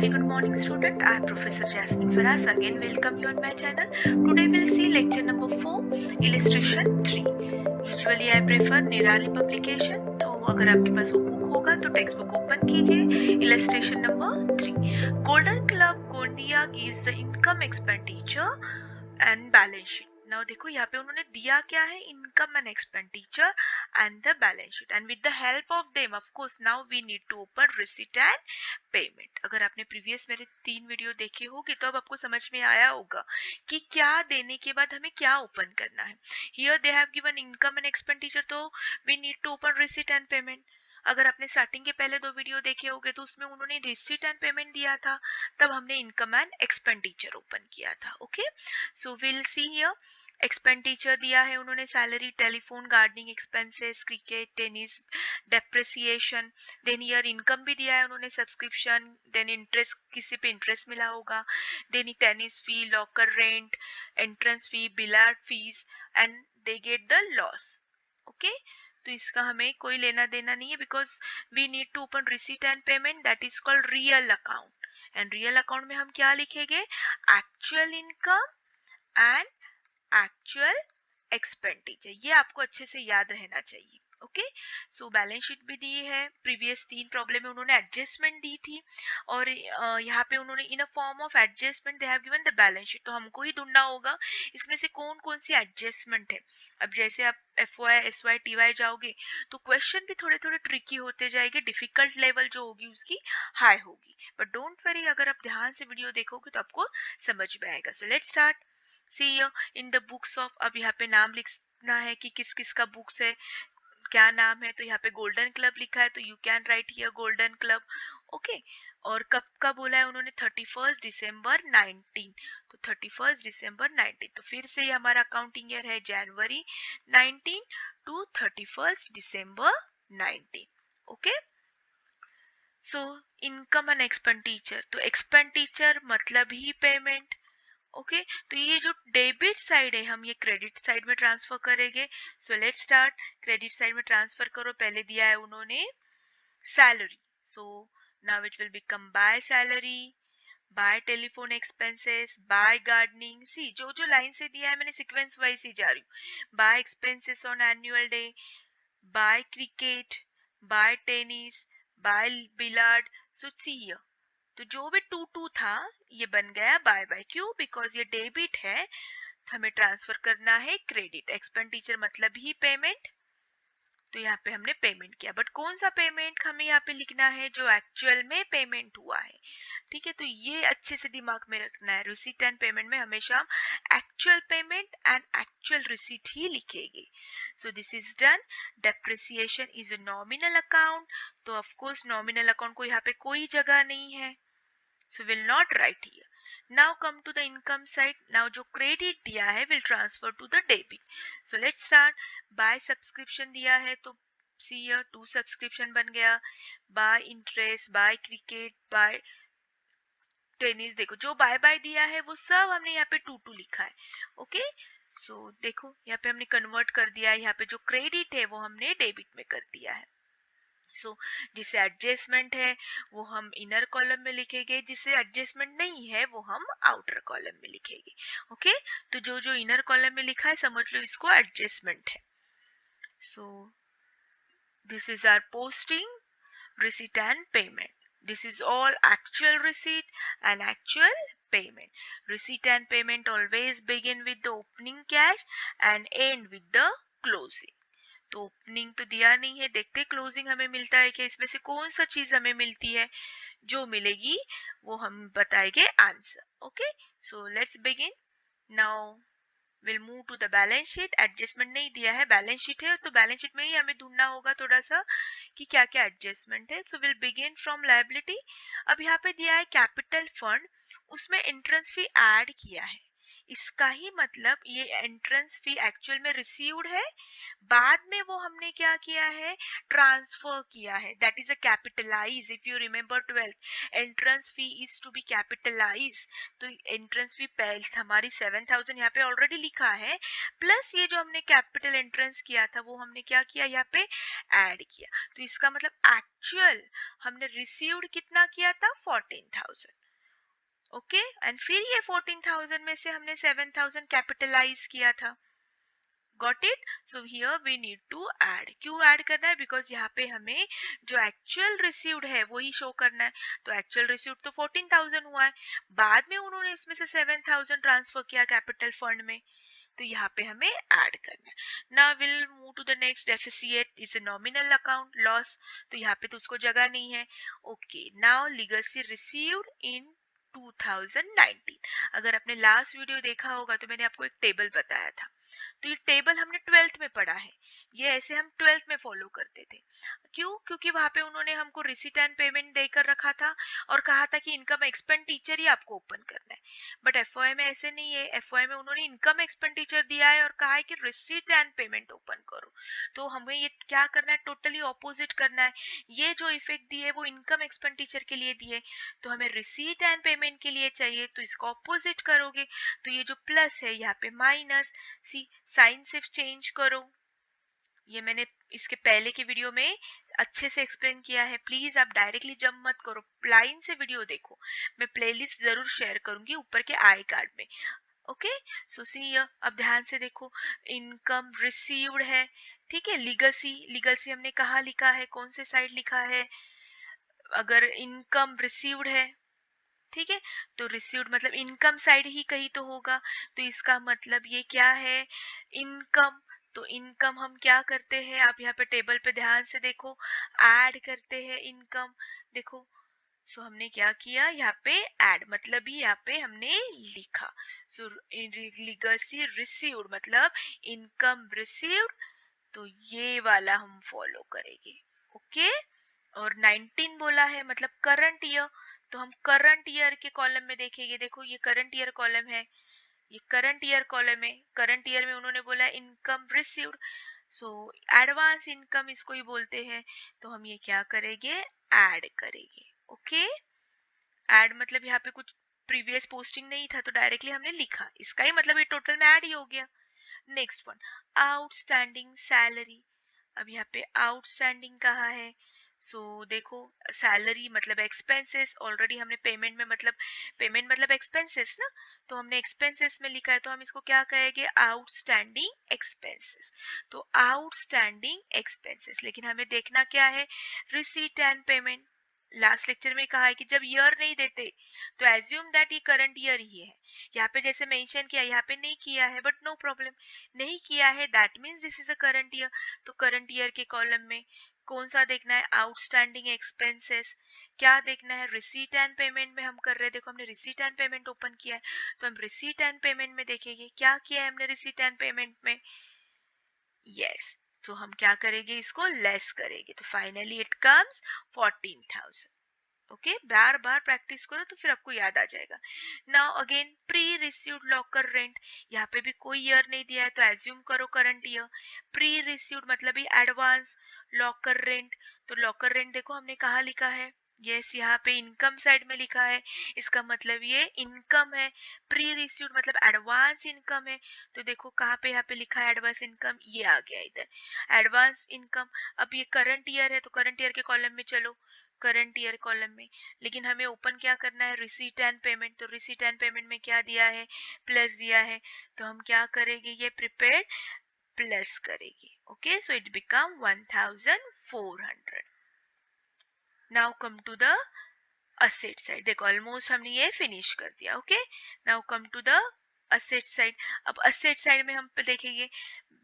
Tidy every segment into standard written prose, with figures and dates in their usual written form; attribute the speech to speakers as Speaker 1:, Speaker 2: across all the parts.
Speaker 1: very good morning student. I am Professor Jasmine Faraz. Again welcome you on my channel. Today we'll see lecture number 4 illustration 3. Usually I prefer निराली publication. तो अगर आपके पास वो book होगा तो text book open कीजिए. illustration number 3. Golden Club Gondia gives the income expenditure and balance sheet. Now देखो यहाँ पे उन्होंने दिया क्या है, income and expenditure and the balance sheet, and with the help of them of course now we need to open receipt and payment. अगर आपने previous मेरे 3 वीडियो देखे होंगे तो अब आपको समझ में आया होगा कि क्या देने के बाद हमें क्या ओपन करना है. Here they have given income and expenditure, तो we need to open receipt and payment. अगर आपने स्टार्टिंग के पहले 2 वीडियो देखे होंगे तो उसमें उन्होंने रिसीट एंड पेमेंट दिया था, तब हमने इनकम एंड एक्सपेंडिचर ओपन किया था. Okay, so will see here. Expenditure दिया है उन्होंने salary, telephone, gardening expenses, cricket, tennis, depreciation. Then year income भी दिया है उन्होंने, सब्सक्रिप्शन, देन इंटरेस्ट, किसी पे इंटरेस्ट मिला होगा, then tennis fee, locker rent, entrance fee, billiard fees, and they get the loss. Okay, तो इसका हमें कोई लेना देना नहीं है because we need to open receipt and payment, that is called real account. And real account में हम क्या लिखेंगे, actual income and actual expenditure. ये आपको अच्छे से याद रहना चाहिए. ओके, सो बैलेंस शीट भी दी है. प्रीवियस 3 प्रॉब्लम में उन्होंने एडजस्टमेंट दी थी और यहाँ पे उन्होंने in a form of adjustment they have given the balance sheet. तो हमको ही ढूंढना होगा इसमें से कौन कौन सी एडजस्टमेंट है. अब जैसे आप FY SY TY जाओगे तो क्वेश्चन भी थोड़े थोड़े ट्रिकी होते जाएंगे, डिफिकल्ट लेवल जो होगी उसकी हाई होगी. बट डोंट वरी, अगर आप ध्यान से वीडियो देखोगे तो आपको समझ में आएगा. So let's start. See in the books of, अब यहाँ पे नाम लिखना है कि किस किस का बुक्स है, क्या नाम है. तो यहाँ पे गोल्डन क्लब लिखा है तो you can write here golden club. Okay, और कब का बोला है उन्होंने, 31 दिसंबर 19. तो 31 दिसंबर 19, तो फिर से ये हमारा अकाउंटिंग ईयर है जनवरी 19 टू 31 दिसंबर 19. Okay, so income and expenditure, तो एक्सपेंडिचर मतलब ही पेमेंट. ओके, तो ये जो डेबिट साइड है हम ये क्रेडिट साइड में ट्रांसफर करेंगे. So let's start. Credit side में ट्रांसफर करो. पहले दिया है उन्होंने salary, so now it will become by salary, by telephone expenses, by gardening. See जो जो लाइन से दिया है मैंने सीक्वेंस वाइज ही जा रही हूँ. By expenses on annual day, by cricket, by tennis, by billiard. So see here, तो जो भी 2 था ये बन गया बाय बाय. क्यों, बिकॉज ये डेबिट है, हमें ट्रांसफर करना है क्रेडिट. एक्सपेंडिचर मतलब ही पेमेंट, तो यहाँ पे हमने पेमेंट किया. बट कौन सा पेमेंट हमें यहाँ पे लिखना है, जो एक्चुअल में पेमेंट हुआ है. ठीक है, तो ये अच्छे से दिमाग में रखना है. रिसीट एंड पेमेंट में हमेशा हम actual payment and actual receipt ही लिखेंगे. So this is done. Depreciation is a nominal account, तो ऑफ कोर्स नॉमिनल अकाउंट को यहाँ पे कोई जगह नहीं है, so will not write here. Now come to the income side. Now जो credit दिया है will transfer to the debit. So let's start. Buy subscription दिया है तो see here 2 subscription बन गया. Buy interest, buy cricket, buy tennis. देखो जो बाय बाय दिया है वो सब हमने यहाँ पे 2 लिखा है. ओके, सो देखो यहाँ पे हमने कन्वर्ट कर दिया है. यहाँ पे जो क्रेडिट है वो हमने डेबिट में कर दिया है. सो जिसे एडजस्टमेंट है वो हम इनर कॉलम में लिखेंगे, जिसे एडजस्टमेंट नहीं है वो हम आउटर कॉलम में लिखेंगे. ओके, तो जो जो इनर कॉलम में लिखा है समझ लो इसको एडजस्टमेंट है. So this is our posting, receipt and payment. This is all actual receipt and actual payment. Receipt and payment always begin with the opening cash and end with the closing. तो opening तो दिया नहीं है, देखते closing हमें मिलता है कि इसमें से कौन सा चीज हमें मिलती है. जो मिलेगी वो हम बताएंगे answer. Okay, so let's begin. Now will move to the balance sheet. Adjustment नहीं दिया है, बैलेंस शीट है, तो बैलेंस शीट में ही हमें ढूंढना होगा थोड़ा सा कि क्या क्या एडजस्टमेंट है. So will begin from liability. अब यहाँ पे दिया है कैपिटल फंड, उसमें एंट्रेंस फी ऐड किया है. इसका ही मतलब ये एंट्रेंस फी एक्चुअल में रिसीव्ड है, बाद में वो हमने क्या किया है, ट्रांसफर किया है, that is a capitalize. If you remember 12th, entrance fee is to be capitalize. तो एंट्रेंस फी पहले हमारी 7000 यहाँ पे ऑलरेडी लिखा है, प्लस ये जो हमने कैपिटल एंट्रेंस किया था वो हमने क्या किया, यहाँ पे ऐड किया। तो इसका मतलब एक्चुअल हमने रिसीव्ड कितना किया था, 14000। ओके, एंड फिर ये 14000 में से हमने 7000 कैपिटलाइज किया था। Got it? So here we need to add. क्यों ऐड करना है? बिकॉज यहाँ पे हमें जो एक्चुअल रिसीव्ड है वही शो करना है। तो एक्चुअल रिसीव्ड तो 14000 हुआ है, बाद में उन्होंने इसमें से 7000 ट्रांसफर किया कैपिटल फंड में, तो यहाँ पे हमें ऐड करना है। Now will move to the next, deficit is a nominal account, loss, तो यहाँ पे तो उसको जगह नहीं है। Okay, now legacy received in 2019। अगर आपने लास्ट वीडियो देखा होगा तो मैंने आपको एक टेबल बताया था, तो ये टेबल हमने 12th में पढ़ा है, ये ऐसे हम 12th में फॉलो करते थे। क्यों? क्योंकि वहां पे उन्होंने हमको रिसीट एंड पेमेंट देकर रखा था और कहा था कि इनकम एक्सपेंडिचर ही आपको ओपन करना है। बट एफओआई में ऐसे नहीं है, एफओआई में उन्होंने इनकम एक्सपेंडिचर दिया है और कहा है कि रिसीट एंड पेमेंट ओपन करो। तो हमें ये क्या करना है, टोटली ऑपोजिट करना है। ये जो इफेक्ट दिए वो इनकम एक्सपेंडिचर के लिए दिए, तो हमें रिसीट एंड पेमेंट के लिए चाहिए, तो इसको ऑपोजिट करोगे। तो ये जो प्लस है यहाँ पे माइनस, सी साइन सिर्फ चेंज करो। ये मैंने इसके पहले के वीडियो में अच्छे से एक्सप्लेन किया है, प्लीज आप डायरेक्टली जंप मत करो, लाइन से वीडियो देखो। मैं प्लेलिस्ट जरूर शेयर करूंगी ऊपर के आई कार्ड में। ओके, सो सी अब ध्यान से देखो, इनकम रिसीव्ड है, ठीक है। लीगसी, लीगसी हमने कहा लिखा है, कौन से साइड लिखा है, अगर इनकम रिसीव्ड है, ठीक है, तो रिसीव्ड मतलब इनकम साइड ही कहीं तो होगा, तो इसका मतलब ये क्या है, इनकम। तो इनकम हम क्या करते हैं, आप यहाँ पे टेबल पे ध्यान से देखो, ऐड करते हैं इनकम। देखो, सो हमने क्या किया, यहाँ पे ऐड मतलब ही यहाँ पे हमने लिखा। सो लीगसी रिसीव्ड मतलब इनकम रिसीव्ड, तो ये वाला हम फॉलो करेंगे। ओके, और 19 बोला है मतलब करंट ईयर, तो हम करंट ईयर के कॉलम में देखेंगे। देखो ये करंट ईयर कॉलम है, ये करंट ईयर कॉलम है। करंट ईयर में उन्होंने बोला income received, so advance income इसको ही बोलते हैं। तो हम ये क्या करेंगे, ऐड करेंगे। ओके, ऐड मतलब यहाँ पे कुछ प्रीवियस पोस्टिंग नहीं था तो डायरेक्टली हमने लिखा, इसका ही मतलब ये टोटल में ऐड ही हो गया। Next one, outstanding salary. अब यहाँ पे आउटस्टैंडिंग कहा है, सो देखो सैलरी मतलब एक्सपेंसेस, ऑलरेडी हमने पेमेंट में मतलब पेमेंट मतलब एक्सपेंसेस ना, तो हमने एक्सपेंसेस में लिखा है, तो हम इसको क्या कहेंगे, आउटस्टैंडिंग एक्सपेंसेस। तो आउटस्टैंडिंग एक्सपेंसेस, लेकिन हमें देखना क्या है, receipt and payment. Last lecture में कहा है कि जब ईयर नहीं देते तो एज्यूम दैट ये करंट ईयर ही है। यहाँ पे जैसे मेंशन किया, यहाँ पे नहीं किया है, बट नो प्रॉब्लम, नहीं किया है that means this is a current year. तो करंट ईयर के कॉलम में कौन सा देखना है, आउटस्टैंडिंग एक्सपेंसेस। क्या देखना है, रिसीट एंड पेमेंट में हम कर रहे हैं, देखो हमने रिसीट एंड पेमेंट ओपन किया है, तो हम रिसीट एंड पेमेंट में देखेंगे क्या किया है हमने रिसीट एंड पेमेंट में, यस। तो हम क्या करेंगे, इसको लेस करेंगे, तो finally it comes 14000। Okay, bar bar practice करो तो फिर आपको याद आ जाएगा। Now again pre received locker rent, यहाँ पे भी कोई ईयर नहीं दिया है तो एज्यूम करो करंट ईयर। प्री रिसीव्ड मतलब ही एडवांस, लॉकर रेंट, तो लॉकर रेंट देखो हमने कहा लिखा है, यस यहाँ पे इनकम साइड में लिखा है, इसका मतलब ये इनकम है। प्री रिसीव्ड मतलब एडवांस इनकम है, तो देखो कहाँ पे यहाँ पे लिखा है एडवांस इनकम, ये आ गया इधर एडवांस इनकम। अब ये करंट ईयर है तो करंट ईयर के कॉलम में चलो, करंट ईयर कॉलम में, लेकिन हमें ओपन क्या करना है, रिसीट एंड पेमेंट। तो रिसीट एंड पेमेंट में क्या दिया है, प्लस दिया है, तो हम क्या करेंगे, ये प्रिपेयर प्लस करेंगे। Okay, so it become 1400। Now come to the asset side, देखो ऑलमोस्ट हमने ये फिनिश कर दिया। Okay, now come to the asset side. अब असेट साइड में हम पे देखेंगे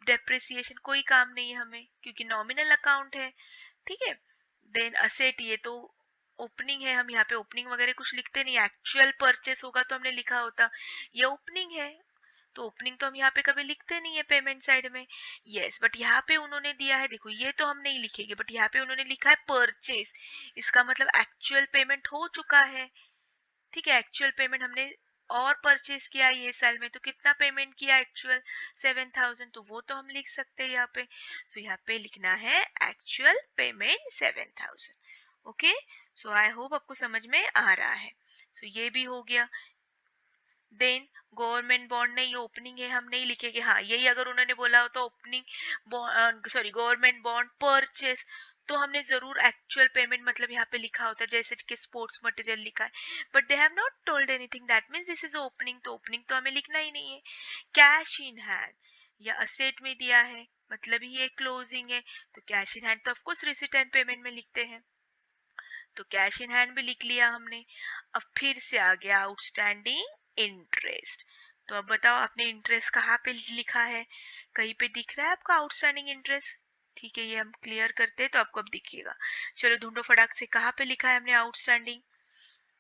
Speaker 1: डेप्रिसिएशन, कोई काम नहीं है हमें क्योंकि नॉमिनल अकाउंट है, ठीक है। देन असेट, ये तो ओपनिंग है, हम यहाँ पे ओपनिंग वगैरह कुछ लिखते नहीं, एक्चुअल परचेस होगा तो हमने लिखा होता, ये ओपनिंग है तो ओपनिंग तो हम यहाँ पे कभी लिखते नहीं है पेमेंट साइड में, यस। बट यहाँ पे उन्होंने दिया है, देखो ये तो हम नहीं लिखेंगे, बट यहाँ पे उन्होंने लिखा है परचेस, इसका मतलब एक्चुअल पेमेंट हो चुका है, ठीक है, एक्चुअल पेमेंट हमने और परचेज किया ये साल में तो कितना पेमेंट किया एक्चुअल 7,000, तो वो तो हम लिख सकते हैं यहाँ पे। सो यहाँ पे लिखना है actual payment 7,000। Okay, so I hope आपको समझ में आ रहा है। सो ये भी हो गया। देन गवर्नमेंट बॉन्ड नहीं, ओपनिंग है, हम नहीं लिखेंगे। हाँ, यही अगर उन्होंने बोला हो तो opening sorry government bond purchase, तो हमने जरूर एक्चुअल पेमेंट मतलब यहाँ पे लिखा होता है, जैसे कि स्पोर्ट्स मटेरियल लिखा है, but they have not told anything, that means this is opening, तो ओपनिंग तो हमें लिखना ही नहीं है। कैश इन हैंड या असेट में दिया है मतलब ये क्लोजिंग है, तो कैश इन हैंड तो of course receipt and payment में लिखते हैं, तो कैश इन हैंड भी लिख लिया हमने। अब फिर से आ गया आउटस्टैंडिंग इंटरेस्ट। तो अब बताओ आपने इंटरेस्ट कहाँ पे लिखा है, कहीं पे दिख रहा है आपको आउटस्टैंडिंग इंटरेस्ट? ठीक है, ये हम क्लियर करते हैं तो आपको अब दिखेगा। चलो ढूंढो फटाक से, कहाँ पे लिखा है हमने आउटस्टैंडिंग?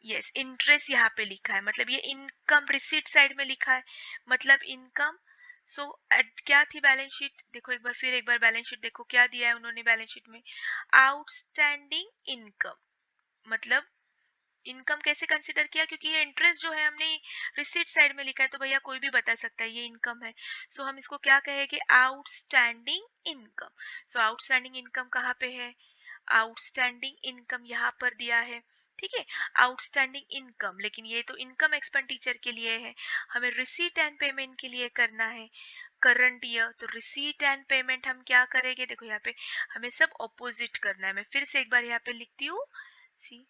Speaker 1: यस, इंटरेस्ट यहाँ पे लिखा है, मतलब ये इनकम रिसीट साइड में लिखा है, मतलब इनकम। सो क्या थी बैलेंस शीट, देखो एक बार फिर एक बार बैलेंस शीट देखो क्या दिया है उन्होंने बैलेंस शीट में, आउटस्टैंडिंग इनकम। मतलब इनकम कैसे कंसिडर किया, क्योंकि ये इंटरेस्ट जो है हमने रिसीट साइड में लिखा है, तो भैया कोई भी बता सकता है ये इनकम है। सो हम इसको क्या कहेंगे, आउटस्टैंडिंग इनकम। सो आउटस्टैंडिंग इनकम कहाँ पे है, आउटस्टैंडिंग इनकम यहाँ पर दिया है। ठीक है, आउटस्टैंडिंग इनकम, लेकिन ये तो इनकम एक्सपेंडिचर के लिए है, हमें रिसीट एंड पेमेंट के लिए करना है करंट ईयर। तो रिसीट एंड पेमेंट हम क्या करेंगे, देखो यहाँ पे हमें सब ऑपोजिट करना है। मैं फिर से एक बार यहाँ पे लिखती हूँ, सी।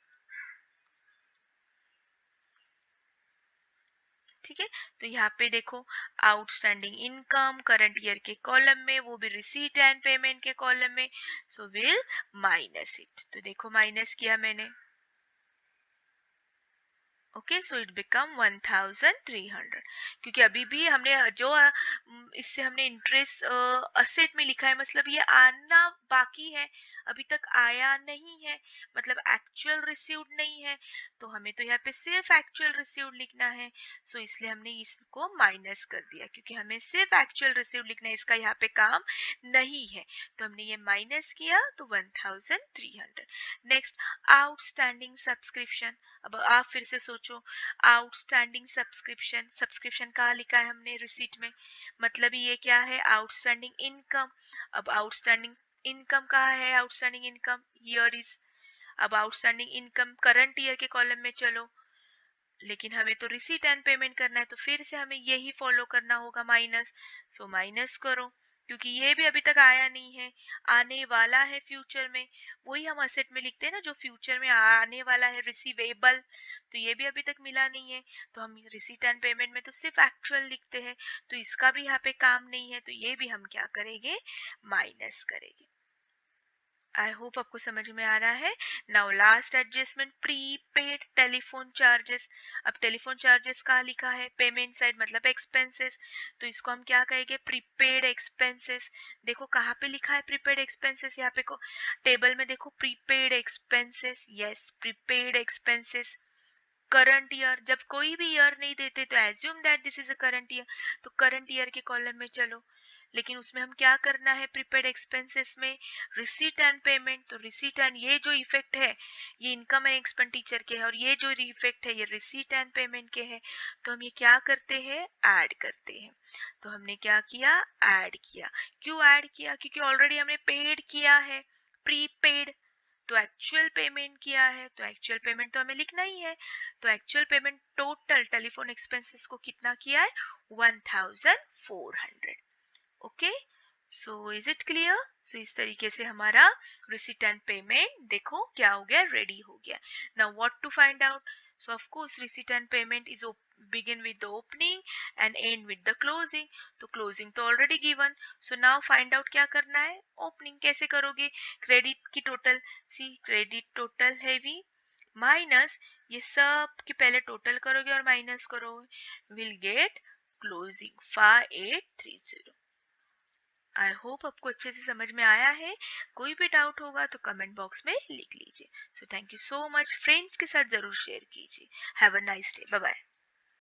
Speaker 1: ठीक है, तो यहाँ पे देखो आउटस्टैंडिंग इनकम करंट ईयर के कॉलम में, वो भी रिसीट एंड पेमेंट के कॉलम में, सो विल माइनस इट। तो देखो माइनस किया मैंने। ओके, सो इट बिकम 1,300, क्योंकि अभी भी हमने जो इससे हमने इंटरेस्ट असेट में लिखा है, मतलब ये आना बाकी है, अभी तक आया नहीं है, मतलब एक्चुअल रिसीव्ड नहीं है, तो हमें तो यहाँ पे सिर्फ एक्चुअल रिसीव्ड लिखना है। सो इसलिए हमने इसको माइनस कर दिया, क्योंकि हमें सिर्फ एक्चुअल रिसीव्ड लिखना है, इसका यहाँ पे काम नहीं है, तो हमने ये माइनस किया, तो 1,300। Next, outstanding subscription. अब आप फिर से सोचो, आउटस्टैंडिंग सब्सक्रिप्शन, सब्सक्रिप्शन कहाँ लिखा है हमने, रिसीट में, मतलब ये क्या है, आउटस्टैंडिंग इनकम। अब आउटस्टैंडिंग इनकम कहाँ है, आउटस्टैंडिंग इनकम हियर इज। अब आउटस्टैंडिंग इनकम करंट ईयर के कॉलम में चलो, लेकिन हमें तो रिसीट एंड पेमेंट करना है, तो फिर से हमें यही फॉलो करना होगा, माइनस। सो माइनस करो, क्योंकि ये भी अभी तक आया नहीं है, आने वाला है फ्यूचर में, वही हम असेट में लिखते हैं ना, जो फ्यूचर में आने वाला है, रिसीवेबल, तो ये भी अभी तक मिला नहीं है, तो हम रिसीट एंड पेमेंट में तो सिर्फ एक्चुअल लिखते हैं, तो इसका भी यहाँ पे काम नहीं है, तो ये भी हम क्या करेंगे, माइनस करेंगे। आई होप आपको समझ में आ रहा है। Now last adjustment, prepaid telephone charges. अब टेलीफोन चार्जेस कहाँ लिखा है, पेमेंट साइड मतलब एक्सपेंसेस, तो इसको हम क्या कहेंगे, प्रीपेड एक्सपेंसेस। देखो कहाँ पे लिखा है प्रीपेड एक्सपेंसेस, यहाँ पे को टेबल में देखो, prepaid expenses, yes prepaid expenses. Current year, जब कोई भी ईयर नहीं देते तो assume that this is a current year, तो करंट ईयर के कॉलम में चलो, लेकिन उसमें हम क्या करना है, प्रीपेड एक्सपेंसेस में रिसीट एंड पेमेंट, तो रिसीट एंड ये जो इफेक्ट है ये इनकम एंड एक्सपेंडिचर के है, और ये जो इफेक्ट है ये रिसीट एंड पेमेंट के है, तो हम ये क्या करते हैं, ऐड करते हैं। तो हमने क्या किया, ऐड किया। क्यों ऐड किया, क्योंकि ऑलरेडी हमने पेड किया है, प्रीपेड, तो एक्चुअल पेमेंट किया है, तो एक्चुअल पेमेंट तो हमें लिखना ही है, तो actual payment total telephone expenses को कितना किया है, 1,400। Okay, so is it clear? So इस तरीके से हमारा रिसीट एंड पेमेंट देखो क्या हो गया, रेडी हो गया। Now what to find out, so of course receipt and payment is begin with the opening and end with the closing, तो closing तो already given, so now find out क्या करना है, opening कैसे करोगे, क्रेडिट की टोटल, सी credit total heavy minus, ये सब के पहले टोटल करोगे और माइनस करोगे, will get closing 5830। I hope आपको अच्छे से समझ में आया है। कोई भी डाउट होगा तो कमेंट बॉक्स में लिख लीजिए। So thank you so much, friends के साथ जरूर शेयर कीजिए। Have a nice day, bye bye.